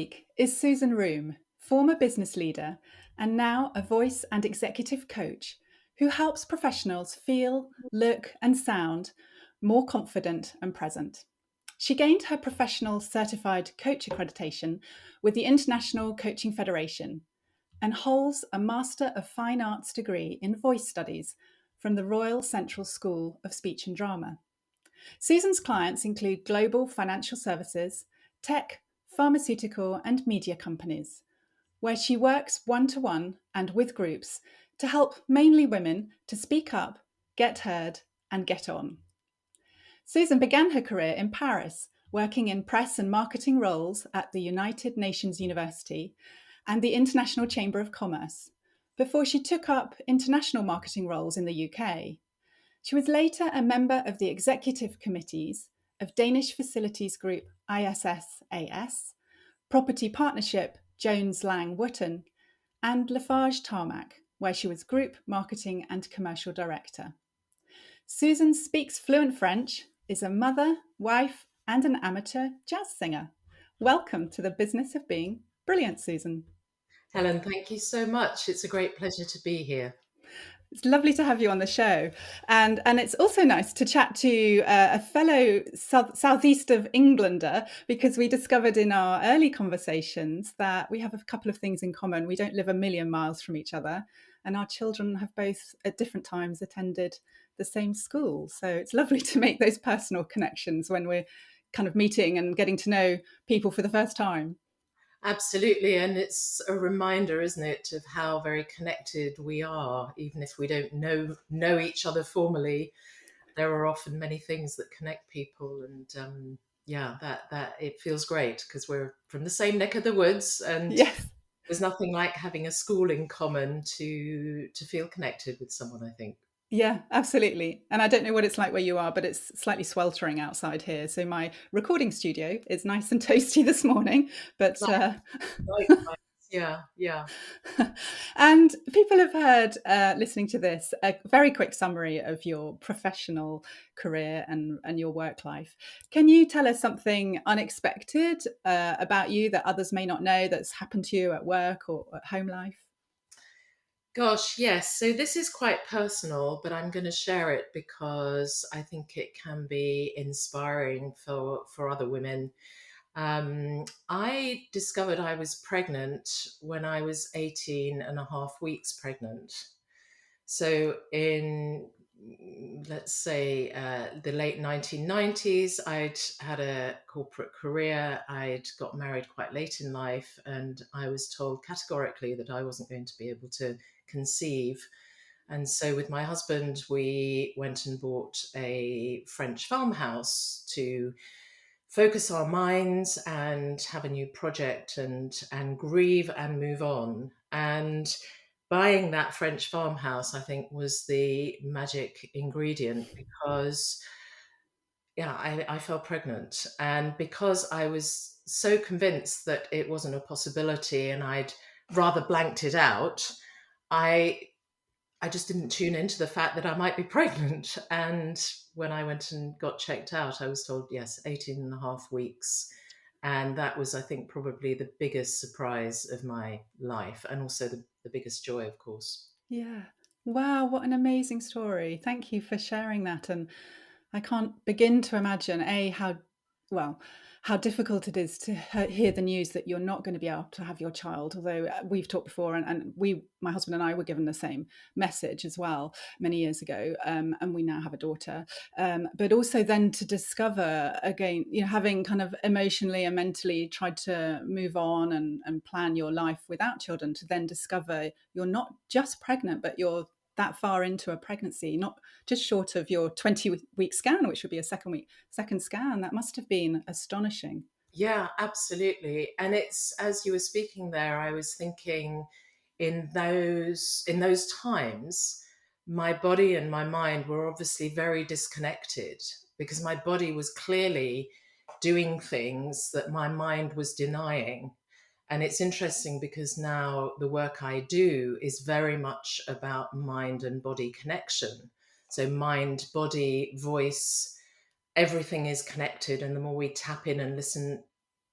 week is Susan Room, former business leader and now a voice and executive coach who helps professionals feel, look, and sound more confident and present. She gained her professional certified coach accreditation with the International Coaching Federation and holds a Master of Fine Arts degree in voice studies from the Royal Central School of Speech and Drama. Susan's clients include global financial services, tech, pharmaceutical, and media companies, where she works one-to-one and with groups to help mainly women to speak up, get heard, and get on. Susan began her career in Paris, working in press and marketing roles at the United Nations University and the International Chamber of Commerce, before she took up international marketing roles in the UK. She was later a member of the executive committees of Danish Facilities Group ISSAS, Property Partnership Jones Lang Wotton, and Lafarge Tarmac, where she was Group Marketing and Commercial Director. Susan speaks fluent French, is a mother, wife, and an amateur jazz singer. Welcome to the business of being brilliant, Susan. Helen, thank you so much. It's a great pleasure to be here. It's lovely to have you on the show. And it's also nice to chat to a fellow southeast of Englander, because we discovered in our early conversations that we have a couple of things in common. We don't live a million miles from each other, and our children have both at different times attended the same school. So it's lovely to make those personal connections when we're kind of meeting and getting to know people for the first time. Absolutely. And it's a reminder, isn't it, of how very connected we are, even if we don't know each other formally. There are often many things that connect people. And yeah, that it feels great because we're from the same neck of the woods, and Yes. there's nothing like having a school in common to feel connected with someone, I think. Yeah, absolutely. And I don't know what it's like where you are, but it's slightly sweltering outside here. So my recording studio is nice and toasty this morning, but Likewise. Yeah, yeah. and people have heard listening to this a very quick summary of your professional career and your work life. Can you tell us something unexpected about you that others may not know that's happened to you at work or at home life? Gosh, yes. So this is quite personal, but I'm going to share it because I think it can be inspiring for other women. I discovered I was pregnant when I was 18 and a half weeks pregnant. So in, let's say, the late 1990s, I'd had a corporate career. I'd got married quite late in life, and I was told categorically that I wasn't going to be able to conceive. And so, with my husband, we went and bought a French farmhouse to focus our minds and have a new project and grieve and move on. And buying that French farmhouse, I think, was the magic ingredient because, yeah, I fell pregnant. And because I was so convinced that it wasn't a possibility and I'd rather blanked it out, I I just didn't tune into the fact that I might be pregnant. And when I went and got checked out, I was told, yes, 18 and a half weeks. And that was, I think, probably the biggest surprise of my life and also the biggest joy, of course. Yeah. Wow, what an amazing story. Thank you for sharing that. And I can't begin to imagine, well, how difficult it is to hear the news that you're not going to be able to have your child. Although we've talked before, and my husband and I were given the same message as well many years ago, and we now have a daughter. But also then to discover again, having kind of emotionally and mentally tried to move on and plan your life without children, to then discover you're not just pregnant, but you're that far into a pregnancy, not just short of your 20-week scan, which would be a second scan. That must have been astonishing. Yeah, absolutely. And it's as you were speaking there, I was thinking in those times, my body and my mind were obviously very disconnected because my body was clearly doing things that my mind was denying. And it's interesting because now the work I do is very much about mind and body connection. So mind, body, voice, everything is connected. And the more we tap in and listen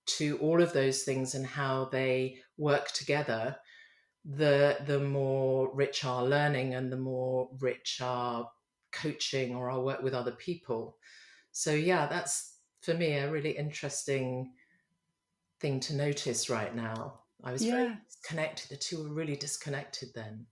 to all of those things and how they work together, the more rich our learning and the more rich our coaching or our work with other people. So yeah, that's for me a really interesting thing to notice right now. I was very Yeah. disconnected. The two were really disconnected then.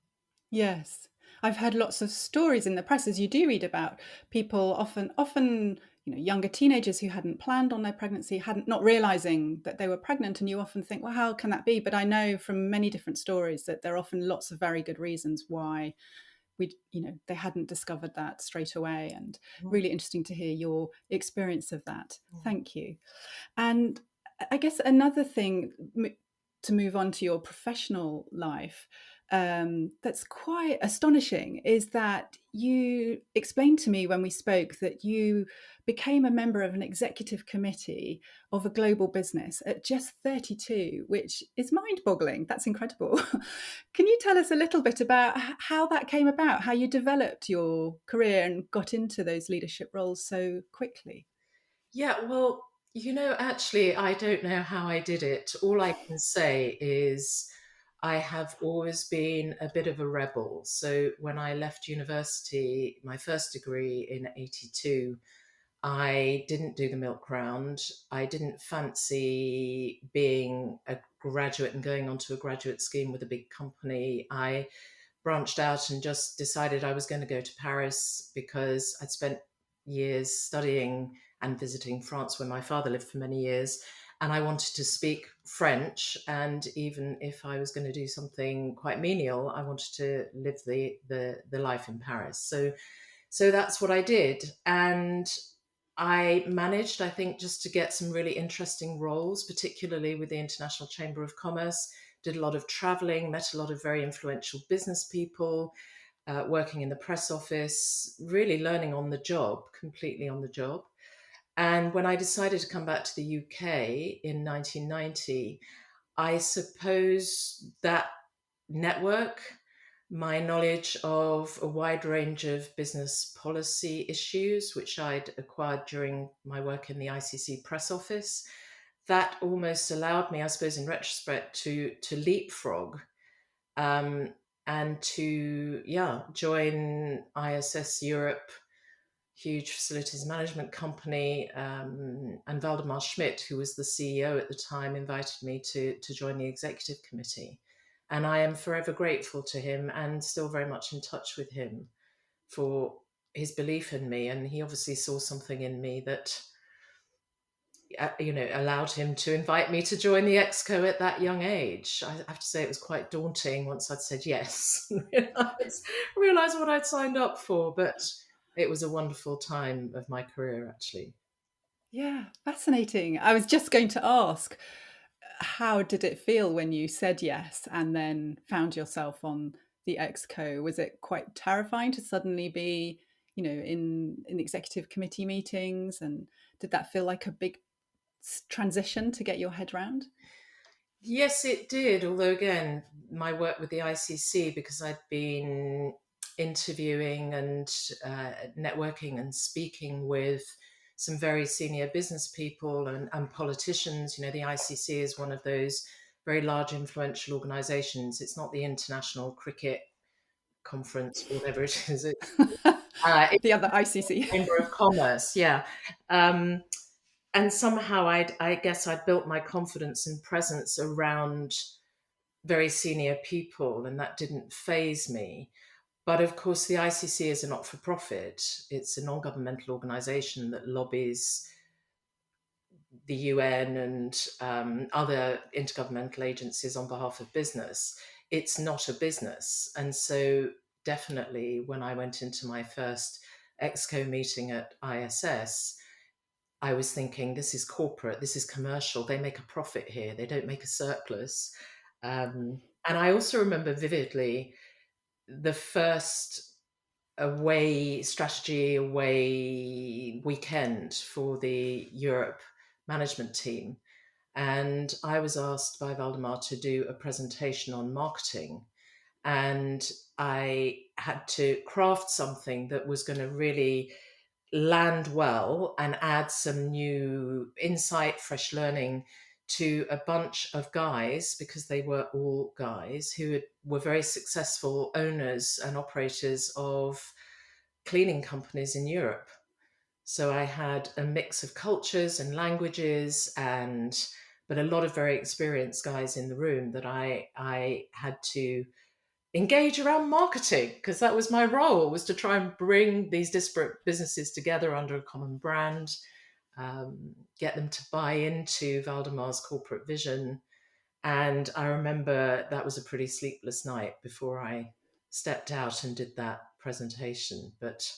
Yes. I've heard lots of stories in the press, as you do read about, people often, younger teenagers who hadn't planned on their pregnancy, hadn't not realizing that they were pregnant, and you often think, well, how can that be? But I know from many different stories that there are often lots of very good reasons why they hadn't discovered that straight away, and Mm, really interesting to hear your experience of that. mm. Thank you. And I guess another thing to move on to your professional life, that's quite astonishing is that you explained to me when we spoke that you became a member of an executive committee of a global business at just 32, which is mind boggling. That's incredible. Can you tell us a little bit about how that came about, how you developed your career and got into those leadership roles so quickly? Yeah, well, actually, I don't know how I did it. All I can say is I have always been a bit of a rebel. So when I left university, my first degree in 82, I didn't do the milk round. I didn't fancy being a graduate and going onto a graduate scheme with a big company. I branched out and just decided I was going to go to Paris because I'd spent years studying and visiting France, where my father lived for many years. And I wanted to speak French. And even if I was going to do something quite menial, I wanted to live the life in Paris. So that's what I did. And I managed, I think, just to get some really interesting roles, particularly with the International Chamber of Commerce. Did a lot of traveling, met a lot of very influential business people, working in the press office, really learning on the job, completely on the job. And when I decided to come back to the UK in 1990, I suppose that network, my knowledge of a wide range of business policy issues, which I'd acquired during my work in the ICC press office, that almost allowed me, I suppose, in retrospect, to leapfrog, um, and to join ISS Europe, huge facilities management company, and Waldemar Schmidt, who was the CEO at the time, invited me to join the executive committee. And I am forever grateful to him and still very much in touch with him for his belief in me. And he obviously saw something in me that, allowed him to invite me to join the Exco at that young age. I have to say it was quite daunting once I'd said yes, realize what I'd signed up for. But it was a wonderful time of my career, actually. Yeah, fascinating. I was just going to ask, how did it feel when you said yes and then found yourself on the Exco? Was it quite terrifying to suddenly be, in executive committee meetings? And did that feel like a big transition to get your head round? Yes, it did. Although, again, my work with the ICC, because I'd been interviewing and networking and speaking with some very senior business people and politicians. The ICC is one of those very large, influential organizations. It's not the International Cricket Conference, whatever it is. It's The other ICC. the Chamber of Commerce, yeah. Um, and somehow I guess I'd built my confidence and presence around very senior people, and that didn't phase me. But of course, the ICC is a not for profit, it's a non governmental organization that lobbies the UN and other intergovernmental agencies on behalf of business. It's not a business. And so, definitely, when I went into my first Exco meeting at ISS, I was thinking, this is corporate, this is commercial, they make a profit here, they don't make a surplus. And I also remember vividly the first away weekend for the Europe management team. And I was asked by Valdemar to do a presentation on marketing. And I had to craft something that was going to really land well and add some new insight, fresh learning to a bunch of guys, because they were all guys were very successful owners and operators of cleaning companies in Europe. So I had a mix of cultures and languages, but a lot of very experienced guys in the room that I had to engage around marketing, because that was my role, was to try and bring these disparate businesses together under a common brand, get them to buy into Valdemar's corporate vision. And I remember that was a pretty sleepless night before I stepped out and did that presentation. But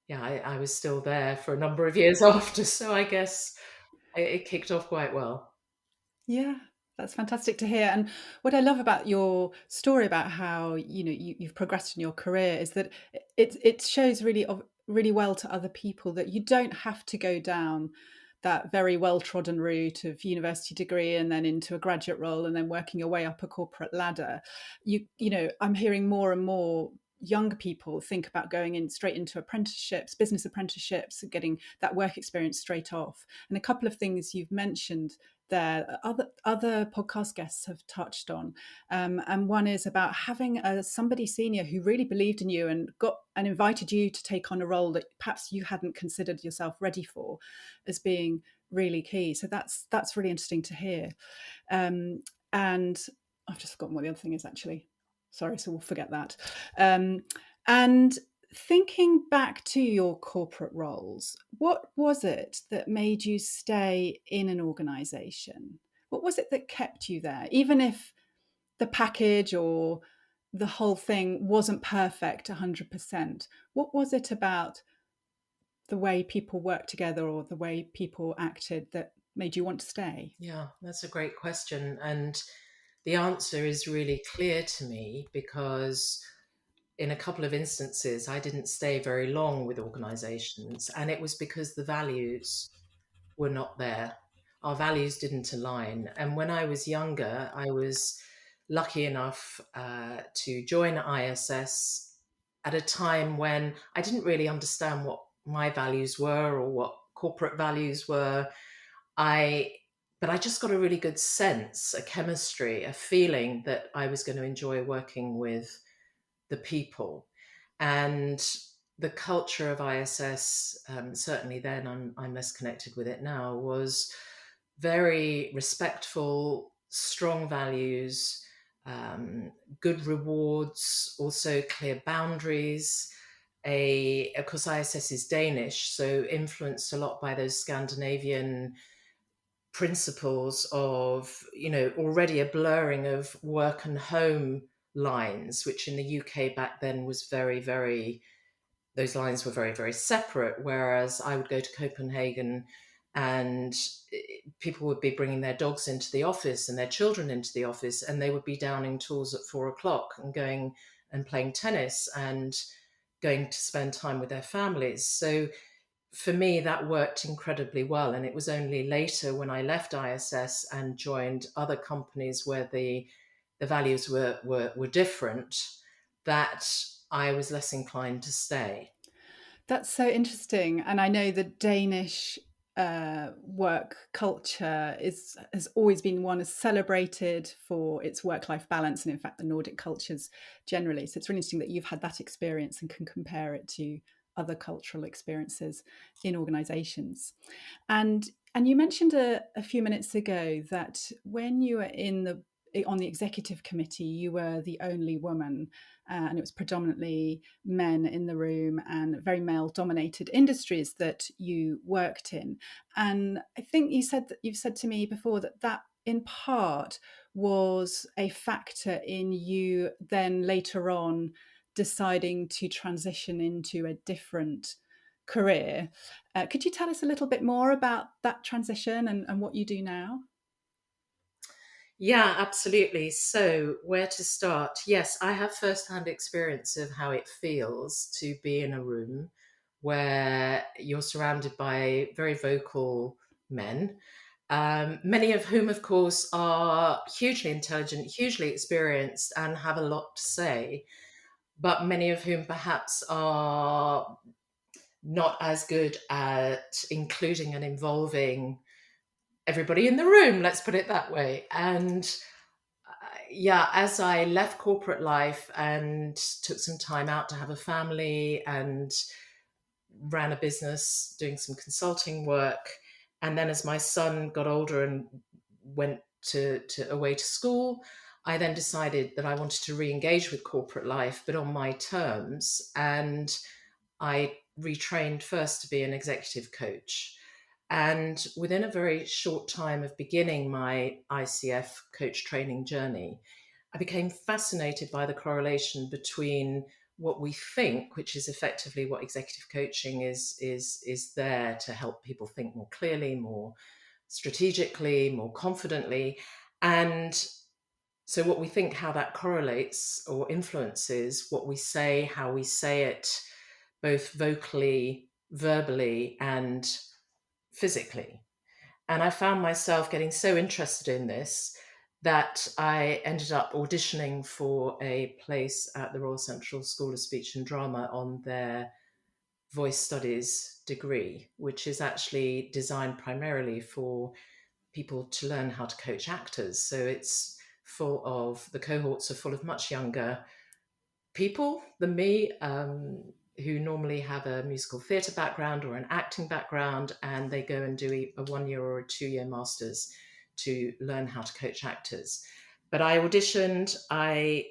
yeah, I was still there for a number of years after, so I guess it kicked off quite well. Yeah, that's fantastic to hear. And what I love about your story about how you've progressed in your career is that it shows really well to other people that you don't have to go down that very well trodden route of university degree and then into a graduate role and then working your way up a corporate ladder. I'm hearing more and more young people think about going in straight into apprenticeships, business apprenticeships, getting that work experience straight off. And a couple of things you've mentioned there, other podcast guests have touched on, and one is about having somebody senior who really believed in you and invited you to take on a role that perhaps you hadn't considered yourself ready for, as being really key. So that's really interesting to hear. And I've just forgotten what the other thing is actually. Sorry, so we'll forget that. And thinking back to your corporate roles, what was it that made you stay in an organization? What was it that kept you there? Even if the package or the whole thing wasn't perfect 100%, what was it about the way people worked together or the way people acted that made you want to stay? Yeah, that's a great question. And the answer is really clear to me, because in a couple of instances, I didn't stay very long with organizations, and it was because the values were not there. Our values didn't align. And when I was younger, I was lucky enough to join ISS at a time when I didn't really understand what my values were or what corporate values were. I but I just got a really good sense, a chemistry, a feeling that I was going to enjoy working with the people. And the culture of ISS, certainly then, I'm less connected with it now, was very respectful, strong values, good rewards, also clear boundaries. Of course, ISS is Danish, so influenced a lot by those Scandinavian principles of, already a blurring of work and home lines, which in the UK back then was very, very, those lines were very, very separate. Whereas I would go to Copenhagen and people would be bringing their dogs into the office and their children into the office, and they would be downing tools at 4 o'clock and going and playing tennis and going to spend time with their families. So for me, that worked incredibly well. And it was only later when I left ISS and joined other companies where the values were different, that I was less inclined to stay. That's so interesting. And I know the Danish work culture has always been one is celebrated for its work-life balance, and in fact the Nordic cultures generally. So it's really interesting that you've had that experience and can compare it to other cultural experiences in organizations. And and you mentioned a few minutes ago that when you were on the executive committee, you were the only woman, and it was predominantly men in the room and very male dominated industries that you worked in. And I think you've said to me before that in part was a factor in you then later on deciding to transition into a different career. Could you tell us a little bit more about that transition and what you do now? Yeah, absolutely. So, where to start? Yes, I have first-hand experience of how it feels to be in a room where you're surrounded by very vocal men, many of whom, of course, are hugely intelligent, hugely experienced, and have a lot to say, but many of whom perhaps are not as good at including and involving everybody in the room, let's put it that way. And yeah, as I left corporate life and took some time out to have a family and ran a business doing some consulting work, and then as my son got older and went to away to school, I then decided that I wanted to re-engage with corporate life, but on my terms. And I retrained first to be an executive coach. And within a very short time of beginning my ICF coach training journey, I became fascinated by the correlation between what we think, which is effectively what executive coaching is there to help people think more clearly, more strategically, more confidently, and so what we think, how that correlates or influences what we say, how we say it, both vocally, verbally, and physically. And I found myself getting so interested in this that I ended up auditioning for a place at the Royal Central School of Speech and Drama on their voice studies degree, which is actually designed primarily for people to learn how to coach actors. So it's full of, the cohorts are full of much younger people than me, who normally have a musical theatre background or an acting background, and they go and do a 1 year or a 2 year master's to learn how to coach actors. But I auditioned, I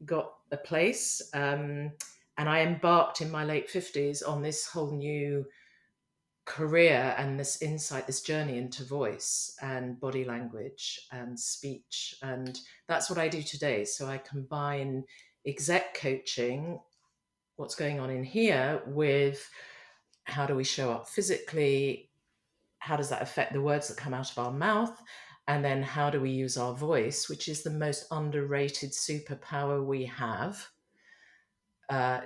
got a place, and I embarked in my late 50s on this whole new career and this insight, this journey into voice and body language and speech. And that's what I do today. So I combine exec coaching, what's going on in here, with how do we show up physically? How does that affect the words that come out of our mouth? And then how do we use our voice, which is the most underrated superpower we have,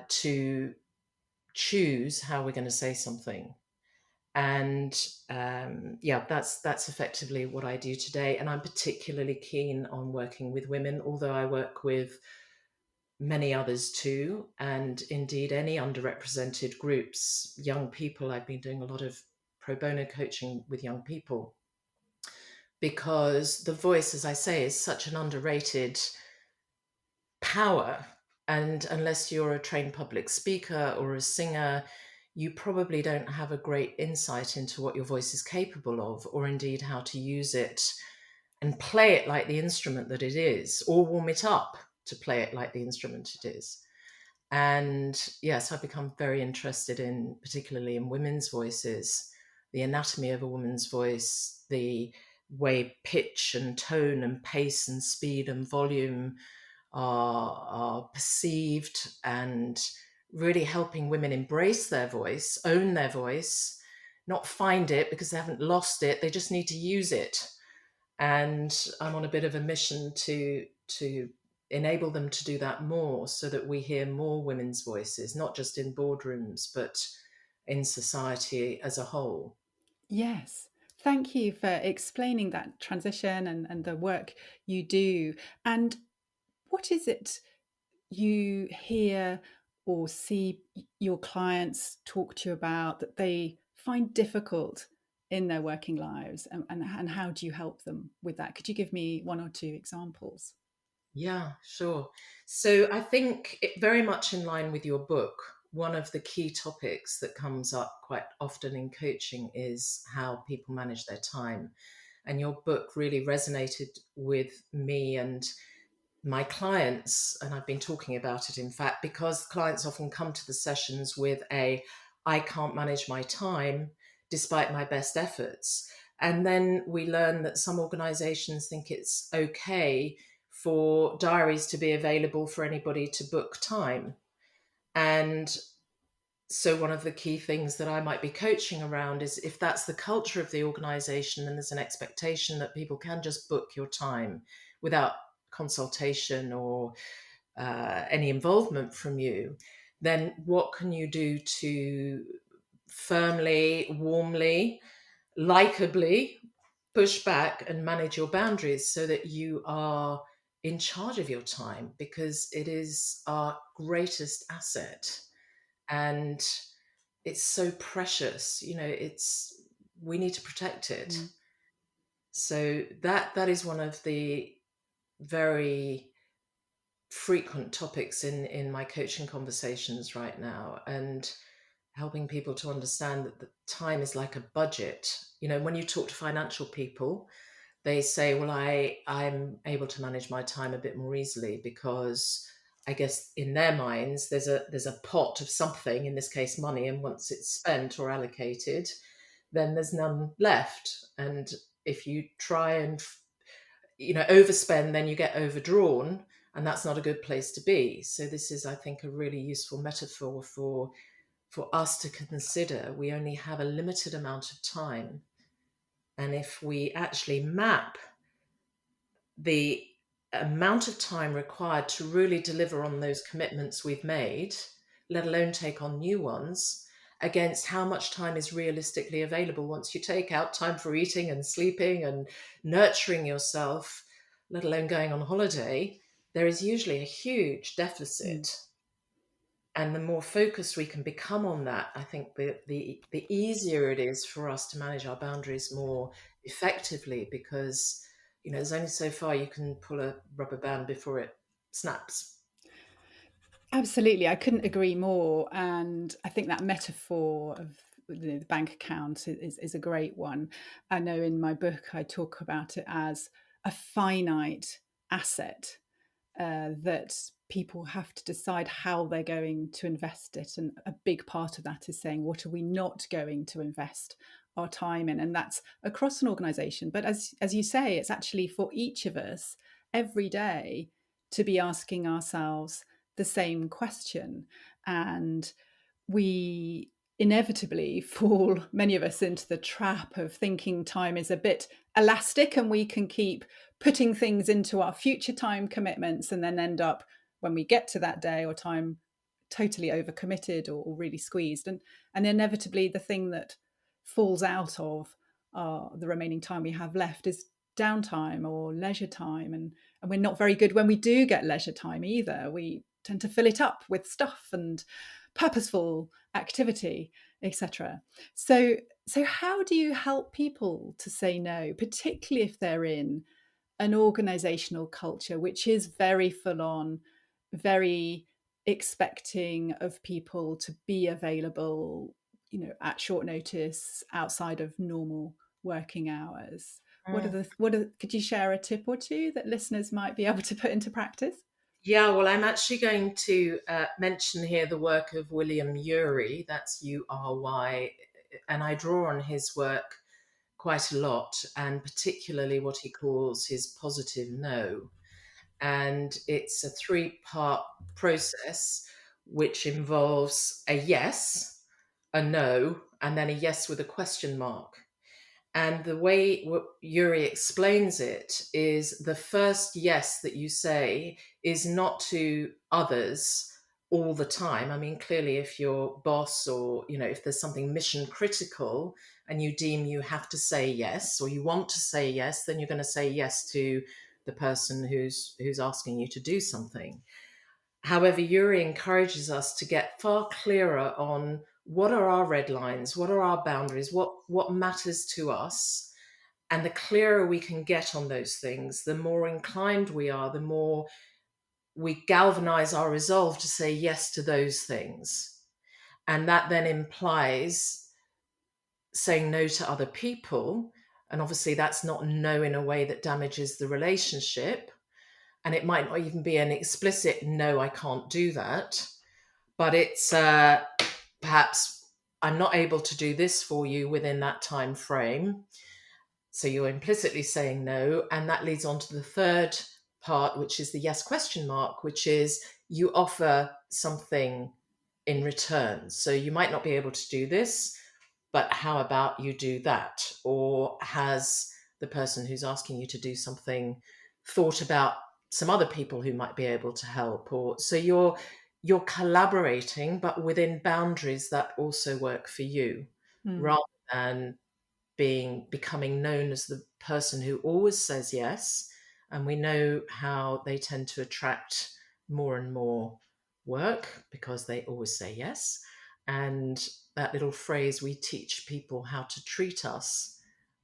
to choose how we're going to say something. And yeah, that's effectively what I do today. And I'm particularly keen on working with women, although I work with many others too, and indeed any underrepresented groups, young people. I've been doing a lot of pro bono coaching with young people because the voice, as I say, is such an underrated power. And unless you're a trained public speaker or a singer, you probably don't have a great insight into what your voice is capable of, or indeed how to use it and play it like the instrument that it is, or warm it up to play it like the instrument it is. And yes, I've become very interested in, particularly in women's voices, the anatomy of a woman's voice, the way pitch and tone and pace and speed and volume are perceived, and really helping women embrace their voice, own their voice, not find it because they haven't lost it. They just need to use it. And I'm on a bit of a mission to enable them to do that more, so that we hear more women's voices, not just in boardrooms, but in society as a whole. Yes. Thank you for explaining that transition and the work you do. And what is it you hear or see your clients talk to you about that they find difficult in their working lives? And how do you help them with that? Could you give me one or two examples? Yeah, sure. So I think very much in line with your book, one of the key topics that comes up quite often in coaching is how people manage their time. And your book really resonated with me and my clients, and I've been talking about it, in fact, because clients often come to the sessions with a I can't manage my time despite my best efforts. And then we learn that some organizations think it's okay for diaries to be available for anybody to book time. And so one of the key things that I might be coaching around is, if that's the culture of the organization and there's an expectation that people can just book your time without consultation or any involvement from you, then what can you do to firmly, warmly, likably push back and manage your boundaries so that you are in charge of your time, because it is our greatest asset. And it's so precious, it's, we need to protect it. So that is one of the very frequent topics in my coaching conversations right now, and helping people to understand that the time is like a budget. You know, when you talk to financial people, they say, well, I'm able to manage my time a bit more easily because I guess in their minds there's a pot of something, in this case money, and once it's spent or allocated, then there's none left. And if you try and overspend, then you get overdrawn, and that's not a good place to be. So this is, I think, a really useful metaphor for us to consider. We only have a limited amount of time, and if we actually map the amount of time required to really deliver on those commitments we've made, let alone take on new ones, against how much time is realistically available once you take out time for eating and sleeping and nurturing yourself, let alone going on holiday, there is usually a huge Mm. deficit. And the more focused we can become on that, I think the easier it is for us to manage our boundaries more effectively, because there's only so far you can pull a rubber band before it snaps. Absolutely, I couldn't agree more. And I think that metaphor of the bank account is a great one. I know in my book I talk about it as a finite asset that people have to decide how they're going to invest it. And a big part of that is saying, what are we not going to invest our time in? And that's across an organization. But as you say, it's actually for each of us every day to be asking ourselves the same question. And we inevitably fall, many of us, into the trap of thinking time is a bit elastic and we can keep putting things into our future time commitments and then end up, when we get to that day or time, totally overcommitted or really squeezed. And inevitably, the thing that falls out of the remaining time we have left is downtime or leisure time. And we're not very good when we do get leisure time either. We tend to fill it up with stuff and purposeful activity, etc. So how do you help people to say no, particularly if they're in an organizational culture which is very full on, very expecting of people to be available, at short notice outside of normal working hours? Mm. Could you share a tip or two that listeners might be able to put into practice? Yeah, well, I'm actually going to mention here the work of William Ury, that's Ury, and I draw on his work quite a lot, and particularly what he calls his positive no. And it's a three-part process which involves a yes, a no, and then a yes with a question mark. And the way Yuri explains it is the first yes that you say is not to others all the time. I mean, clearly, if your boss, or if there's something mission critical and you deem you have to say yes, or you want to say yes, then you're going to say yes to the person who's asking you to do something. However, Yuri encourages us to get far clearer on what are our red lines, what are our boundaries, what matters to us. And the clearer we can get on those things, the more inclined we are, the more we galvanize our resolve to say yes to those things. And that then implies saying no to other people. And obviously, that's not no in a way that damages the relationship. And it might not even be an explicit no, I can't do that, but it's perhaps I'm not able to do this for you within that time frame. So you're implicitly saying no. And that leads on to the third part, which is the yes question mark, which is you offer something in return. So you might not be able to do this, but how about you do that? Or has the person who's asking you to do something thought about some other people who might be able to help? Or so you're collaborating, but within boundaries that also work for you, Mm. rather than becoming known as the person who always says yes. And we know how they tend to attract more and more work because they always say yes. And that little phrase, we teach people how to treat us,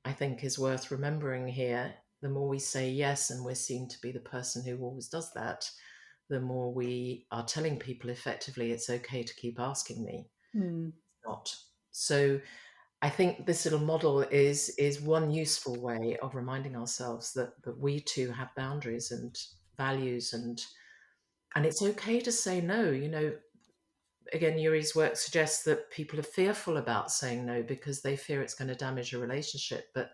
I think is worth remembering here. The more we say yes and we're seen to be the person who always does that, the more we are telling people effectively it's okay to keep asking me. Hmm. Not. So I think this little model is one useful way of reminding ourselves that we too have boundaries and values, and it's okay to say no. Again, Yuri's work suggests that people are fearful about saying no because they fear it's going to damage a relationship. But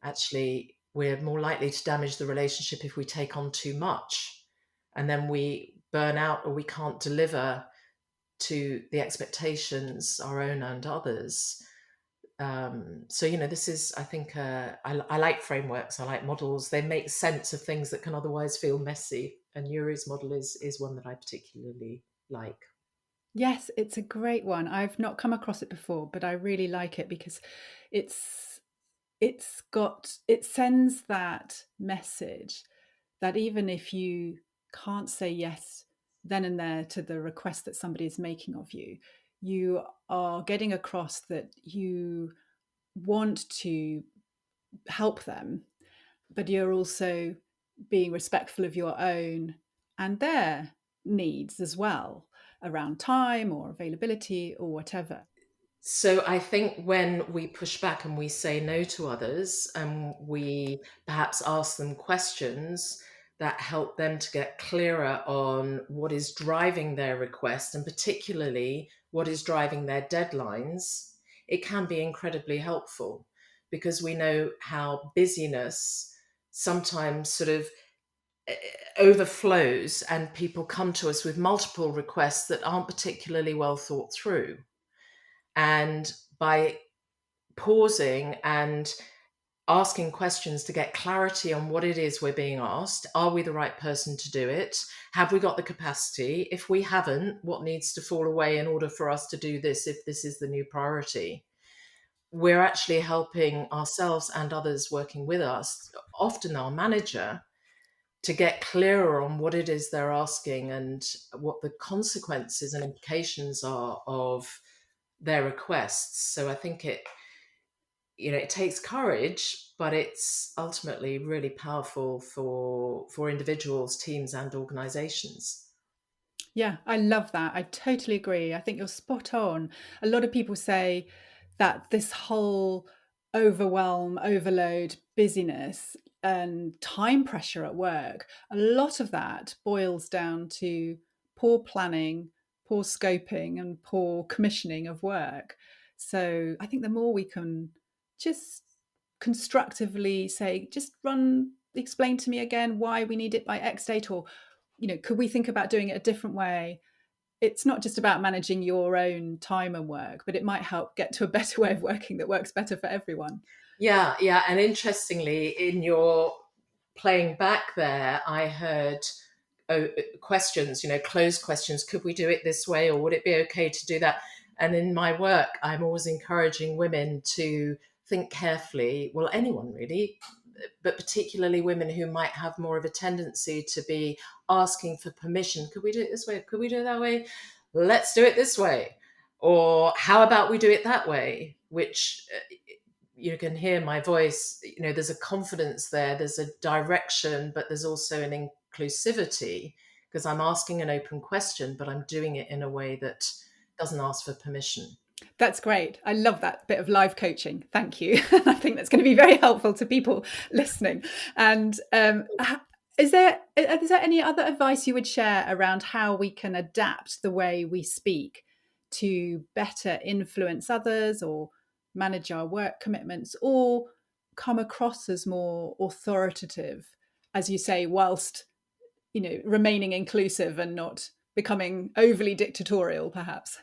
actually, we're more likely to damage the relationship if we take on too much. And then we burn out or we can't deliver to the expectations, our own and others. So, this is, I think, I like frameworks, I like models. They make sense of things that can otherwise feel messy. And Yuri's model is one that I particularly like. Yes, it's a great one. I've not come across it before, but I really like it because it's it sends that message that even if you can't say yes then and there to the request that somebody is making of you, you are getting across that you want to help them, but you're also being respectful of your own and their needs as well around time or availability or whatever. So I think when we push back and we say no to others and we perhaps ask them questions that help them to get clearer on what is driving their request and particularly what is driving their deadlines, it can be incredibly helpful because we know how busyness sometimes sort of eh, overflows and people come to us with multiple requests that aren't particularly well thought through. And by pausing and asking questions to get clarity on what it is we're being asked. Are we the right person to do it? Have we got the capacity? If we haven't, what needs to fall away in order for us to do this if this is the new priority? We're actually helping ourselves and others working with us, often our manager, to get clearer on what it is they're asking and what the consequences and implications are of their requests. So I think it takes courage, but it's ultimately really powerful for individuals, teams, and organizations. Yeah, I love that. I totally agree. I think you're spot on. A lot of people say that this whole overwhelm, overload, busyness, and time pressure at work, a lot of that boils down to poor planning, poor scoping, and poor commissioning of work. So I think the more we can just constructively say, just explain to me again why we need it by X date, or could we think about doing it a different way? It's not just about managing your own time and work, but it might help get to a better way of working that works better for everyone. Yeah, yeah. And interestingly, in your playing back there, I heard questions, closed questions. Could we do it this way, or would it be okay to do that? And in my work, I'm always encouraging women to think carefully. Well, anyone really, but particularly women who might have more of a tendency to be asking for permission. Could we do it this way? Could we do it that way? Let's do it this way. Or how about we do it that way? Which you can hear my voice, there's a confidence there, there's a direction, but there's also an inclusivity because I'm asking an open question, but I'm doing it in a way that doesn't ask for permission. That's great. I love that bit of live coaching. Thank you. I think that's going to be very helpful to people listening. And is there any other advice you would share around how we can adapt the way we speak to better influence others or manage our work commitments or come across as more authoritative, as you say, whilst remaining inclusive and not becoming overly dictatorial, perhaps?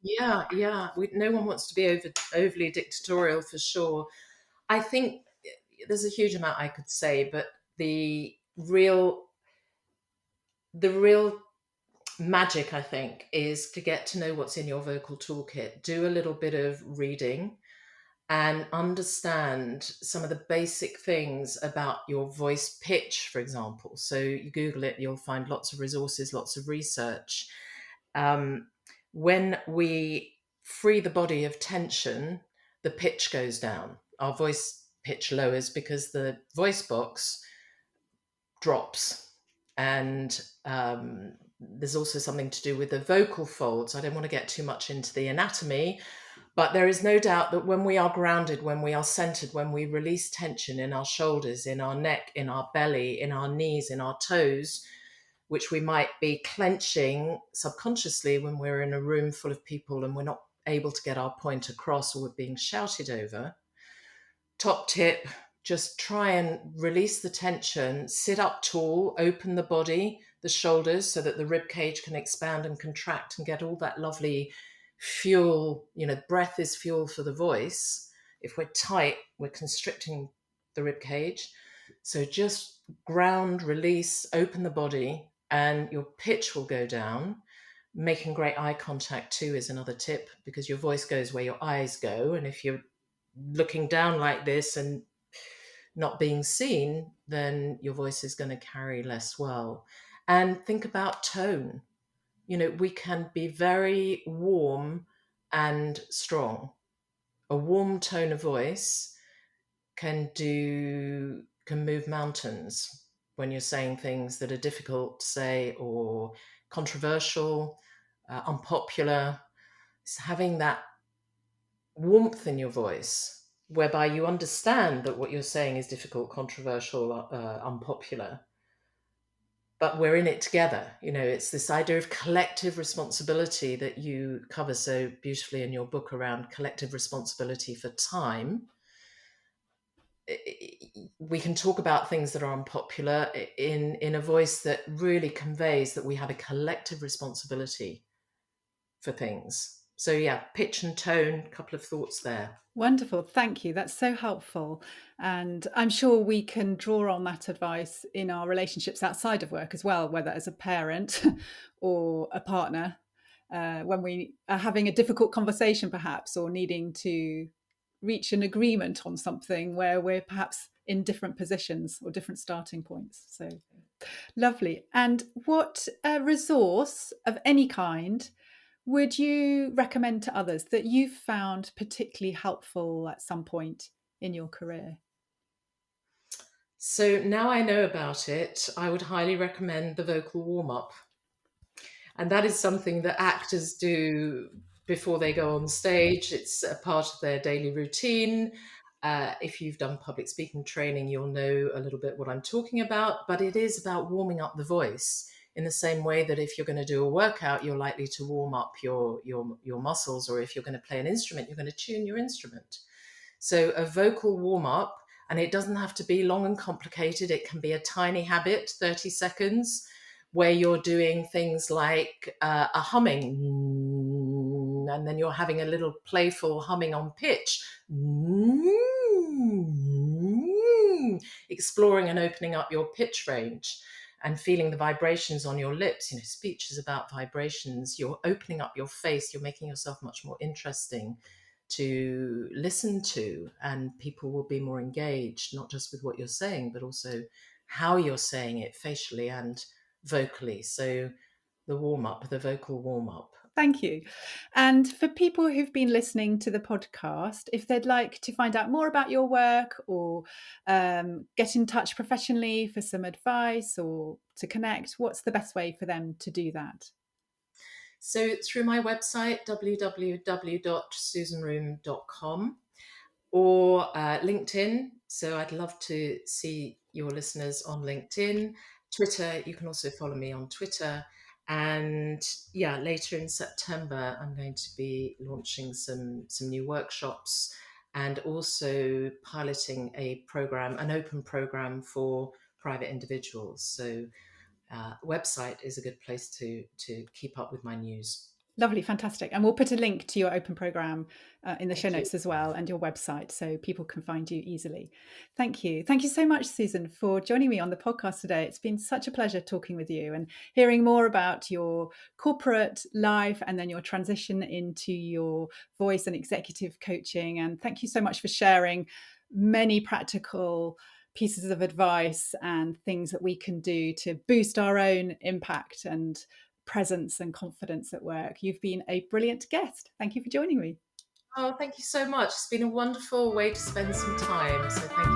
Yeah, yeah. No one wants to be overly dictatorial for sure. I think there's a huge amount I could say, but the real magic, I think, is to get to know what's in your vocal toolkit. Do a little bit of reading and understand some of the basic things about your voice pitch, for example. So you Google it, you'll find lots of resources, lots of research. Um, when we free the body of tension, the pitch goes down. our voice pitch lowers because the voice box drops. And there's also something to do with the vocal folds. I don't want to get too much into the anatomy, but there is no doubt that when we are grounded, when we are centered, when we release tension in our shoulders, in our neck, in our belly, in our knees, in our toes, which we might be clenching subconsciously when we're in a room full of people and we're not able to get our point across or we're being shouted over. Top tip, just try and release the tension, sit up tall, open the body, the shoulders, so that the rib cage can expand and contract and get all that lovely fuel. Breath is fuel for the voice. If we're tight, we're constricting the rib cage. So just ground, release, open the body, and your pitch will go down. Making great eye contact too is another tip, because your voice goes where your eyes go. And if you're looking down like this and not being seen, then your voice is going to carry less well. And think about tone. We can be very warm and strong. A warm tone of voice can move mountains when you're saying things that are difficult to say or controversial, unpopular. It's having that warmth in your voice, whereby you understand that what you're saying is difficult, controversial, unpopular, but we're in it together. It's this idea of collective responsibility that you cover so beautifully in your book around collective responsibility for time. We can talk about things that are unpopular in a voice that really conveys that we have a collective responsibility for things. So yeah, pitch and tone, a couple of thoughts there. Wonderful. Thank you. That's so helpful. And I'm sure we can draw on that advice in our relationships outside of work as well, whether as a parent or a partner, when we are having a difficult conversation, perhaps, or needing to reach an agreement on something where we're perhaps in different positions or different starting points. So lovely. And what resource of any kind would you recommend to others that you've found particularly helpful at some point in your career? So now I know about it, I would highly recommend the vocal warm up. And that is something that actors do before they go on stage. It's a part of their daily routine. If you've done public speaking training, you'll know a little bit what I'm talking about, but it is about warming up the voice in the same way that if you're going to do a workout, you're likely to warm up your muscles, or if you're going to play an instrument, you're going to tune your instrument. So a vocal warm up, and it doesn't have to be long and complicated. It can be a tiny habit, 30 seconds, where you're doing things like a humming, and then you're having a little playful humming on pitch, exploring and opening up your pitch range and feeling the vibrations on your lips. Speech is about vibrations. You're opening up your face. You're making yourself much more interesting to listen to, and people will be more engaged, not just with what you're saying, but also how you're saying it facially and vocally. So the vocal warm up. Thank you. And for people who've been listening to the podcast, if they'd like to find out more about your work or get in touch professionally for some advice or to connect, what's the best way for them to do that? So through my website, www.susanroom.com, or LinkedIn. So I'd love to see your listeners on LinkedIn. Twitter, you can also follow me on Twitter. And yeah, later in September, I'm going to be launching some new workshops, and also piloting an open program for private individuals. So website is a good place to keep up with my news. Lovely, fantastic. And we'll put a link to your open program in the show Thank you. notes as well, and your website, so people can find you easily. Thank you. Thank you so much, Susan, for joining me on the podcast today. It's been such a pleasure talking with you and hearing more about your corporate life and then your transition into your voice and executive coaching. And thank you so much for sharing many practical pieces of advice and things that we can do to boost our own impact and presence and confidence at work. You've been a brilliant guest. Thank you for joining me. Oh, thank you so much. It's been a wonderful way to spend some time. So thank